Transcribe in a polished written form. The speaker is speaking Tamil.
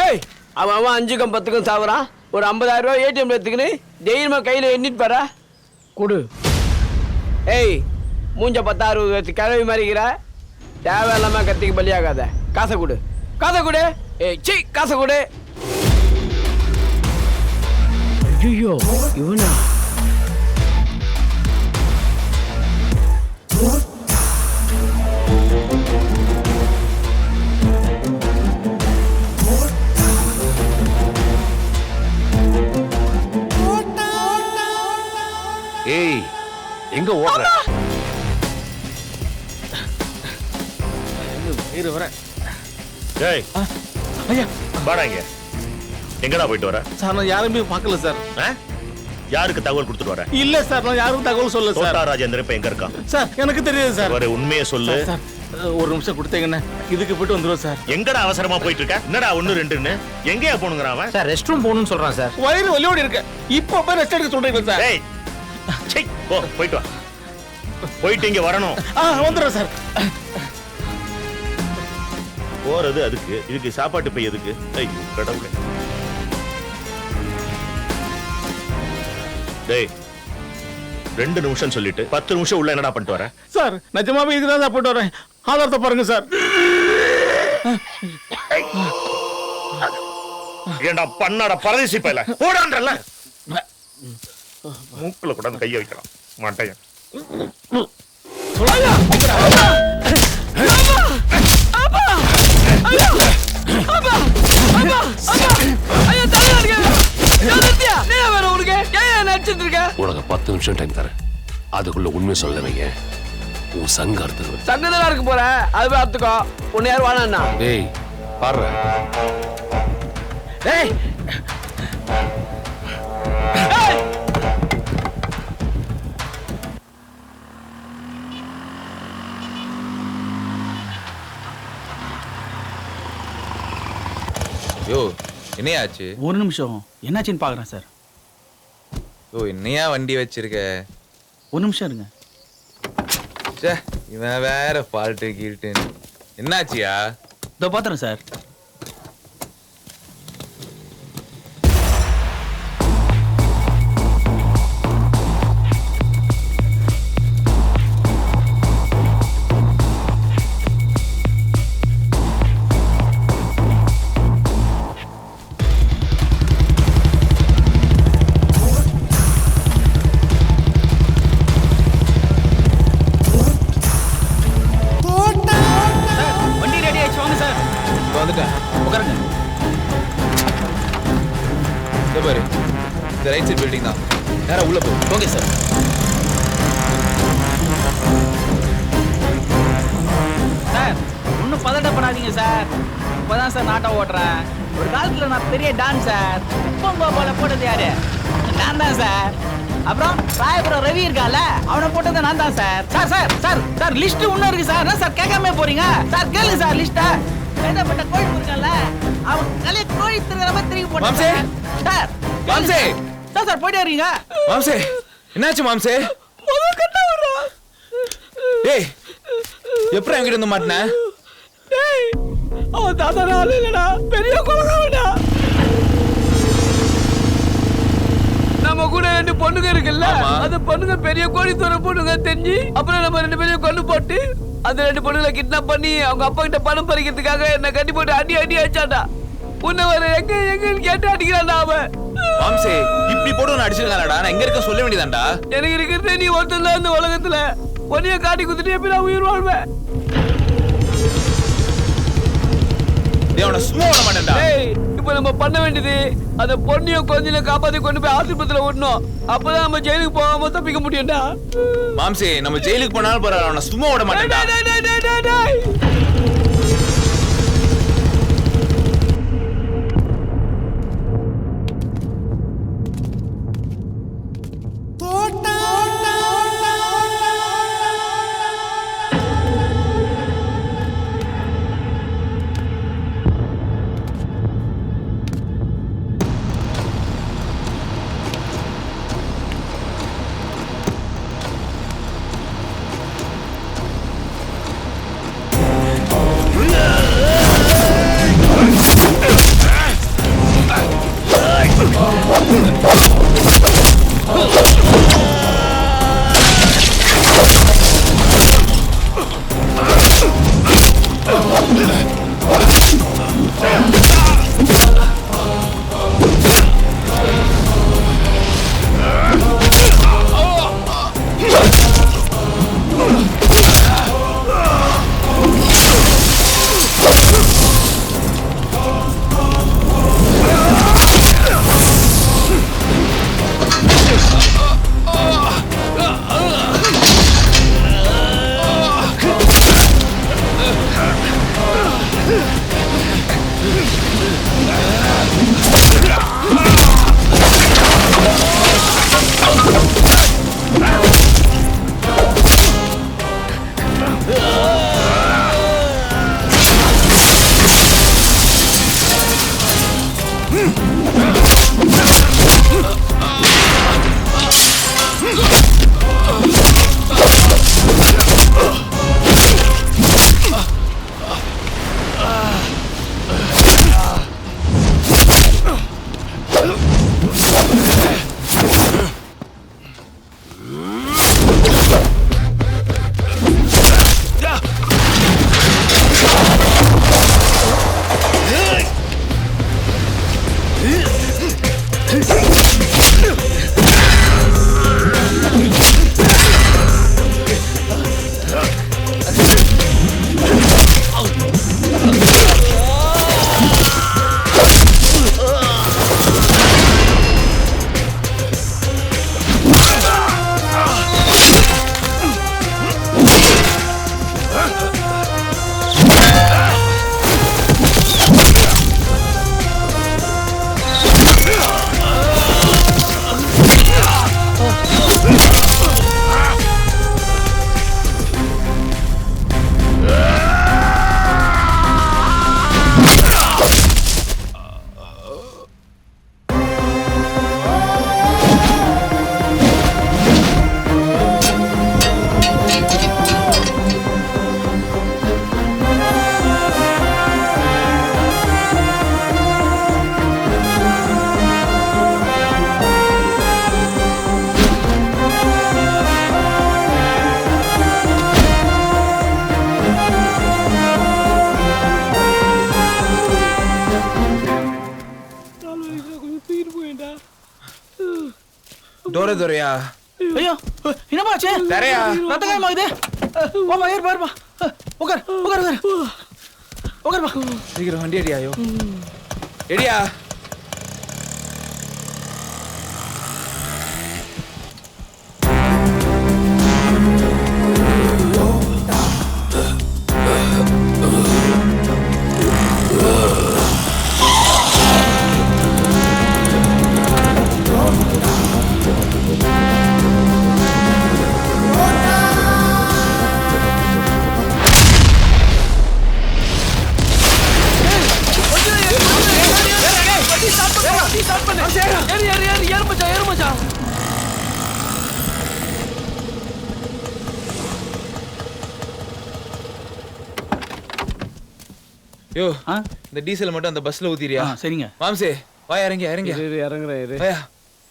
ஏய் அவன் 5க்கும் 10க்கும் சாவுறான். ஒரு 50,000 ரூபாய் ஏடிஎம்ல எடுத்துக்கின்னு தைரியமா கையில எண்ணிட்டு பாரா கொடு. ஏய் மூஞ்ச 10-60 வச்சு கிளவி மாதிரிக்கிற, தேவையில்லாம கத்திக்கு பலியாகாத. காசை கொடு, காசை கொடு. ஏய் சி காசை கொடு. ஐயோ இவனா? ஏய் எங்க ஓடுற? இரு வரேன். டேய் ஐயா வாடா இங்க. எங்கடா போயிட்டு வர? சார் நான் யாருமே பார்க்கல சார். யாருக்கு தகவல் கொடுத்துட்டு வர? இல்ல சார் நான் யாரும் தகவல் சொல்ல சார். தோட்டா ராஜேந்திரன் இப்ப எங்க இருக்கான்? சார் எனக்கு தெரியாது சார். ஒரு உண்மையை சொல்லு. சார் ஒரு நிமிஷம் கொடுத்தீங்கண்ணே, இதுக்கு போயிட்டு வந்துருவோம் சார். எங்கடா அவசரமா போயிட்டு இருக்க? என்னடா 1 2ன்னு எங்கயா போணுங்கறான் அவன்? சார் ரெஸ்ட் ரூம் போகணும்னு சொல்றான் சார். வயிறு வலியோட இருக்கு. இப்போ போய் ரெஸ்ட் எடுக்க சொல்றீங்க சார். டேய் சீ போ போயிட்டு வா. போயிட்டு இங்க வரணும். வந்துடுறேன் சார். போறது அதுக்கு, இதுக்கு சாப்பாட்டு போய் எதுக்கு? ஐயோ கடவுளே. டேய் 2 நிமிஷம் சொல்லிட்டு 10 நிமிஷம் உள்ள என்னடா பண்ணிட்டு வர? சார் நிஜமாவே இதுதான் சார் போட்டு வரேன். ஆதாரத்தை பாருங்க சார். ஏண்டா பண்ணாட பரதேசி பையல போடான்றல. மூக்குல கூட கைய வைக்கலாம் மாட்டேன். உனக்கு 10 நிமிஷம் டைம் தரேன். அதுக்குள்ள உண்மை சொல்ல வைங்க. உன் சங்க அறுத்துருவேன். சங்கதான் இருக்க போற, அது போய் அத்துக்கோ. உன்னை யார் வாழா? ஏய் பாரு. ஏய் யோ என்னையாச்சு? ஒரு நிமிஷம் என்னாச்சுன்னு பாக்குறேன் சார். யோ என்னையா வண்டி வச்சிருக்க? ஒரு நிமிஷம் இருங்க. சே இவன் வேற ஃபால்ட்டு கீழ்ட்டுன்னு. என்னாச்சியா? இதோ பாத்துறேன் சார். பாரு இந்த ரைட் சைடு பில்டிங் தான். நேரா உள்ள போ. Okay sir. சார் ஒன்றும் பதட்டப்படாதீங்க சார். இப்போதான் சார் நாட்டை ஓட்டுறேன். ஒரு காலத்தில் நான் பெரிய டான்ஸ் சார். இப்போ போல போட்டது யாரு? நான் தான் சார். அப்புறம் ராயபுரம் ரவி இருக்கான்ல, அவனை போட்டது நான் தான் sir. Sir sir sir sir list இன்னும் இருக்கு சார். என்ன சார் கேட்காம போறீங்க? சார் கேளுங்க சார் லிஸ்ட்டை. எழுதப்பட்ட கோழி இருக்கான்ல, அவன் கலைய கோழி திருகிற மாதிரி திரும்பி போட்டான் சார். மாம்சே சார் சார் போயிட்டே இருக்கீங்க. மாம்சே என்னாச்சு மாம்சே? ஏய் எப்படி என்கிட்ட இருந்து மாட்டின? அவன் தாத்தா ஆள் இல்லடா, பெரிய கொலகாரடா. நம்ம கூட 2 பொண்ணுங்க இருக்குல்ல, அந்த பொண்ணுங்க பெரிய கோடீஸ்வரர் பொண்ணுங்க தெரிஞ்சு அப்புறம் நம்ம 2 பேரையும் கொண்டு போட்டு அந்த 2 பொண்ணுங்களை கிட்னாப் பண்ணி அவங்க அப்பா கிட்ட பணம் பறிக்கிறதுக்காக என்ன கட்டி போட்டு அடி அடி அடிச்சாடா. உன்னை வர எங்க எங்கன்னு கேட்டு அடிக்கிறான்டா அவன். மாம்சே இப்படி போட்டு ஒன்று அடிச்சிருக்கானடா. நான் எங்க இருக்க சொல்ல வேண்டியதான்டா. எனக்கு இருக்கிறது நீ ஒருத்தன் தான் இந்த உலகத்துல. பொண்ணைய காட்டி குத்துட்டு எப்படி நான் உயிர் வாழ்வேன்? அவனை சும்மா விட மாட்டேன்டா. இப்ப நம்ம பண்ண வேண்டியது அந்த பொண்ணைய கொஞ்சம் காப்பாத்தி கொண்டு போய் ஆஸ்பத்திரியில விடணும். அப்பதான் நம்ம ஜெயிலுக்கு போகாம தப்பிக்க முடியும்டா. மாம்சே நம்ம ஜெயிலுக்கு போனாலும் பரவாயில்ல, அவனை சும்மா விட மாட்டேன்டா. டோர துரையா. ஐயோ என்னமாச்சு? தரையா ரத்த காயமாகுது. வாமா ஏறு பாருமா. உட்கார் உட்கார் உட்கார் உட்கார்ப்பா. சீக்கிரம் வண்டி அடியா. ஐயோ எடியா. யோ இந்த டீசல் மட்டும் அந்த பஸ்ல ஊத்திரியா? சரிங்க. மாம்சே வா இறங்கி இறங்கி இறங்குறேன். வாயா.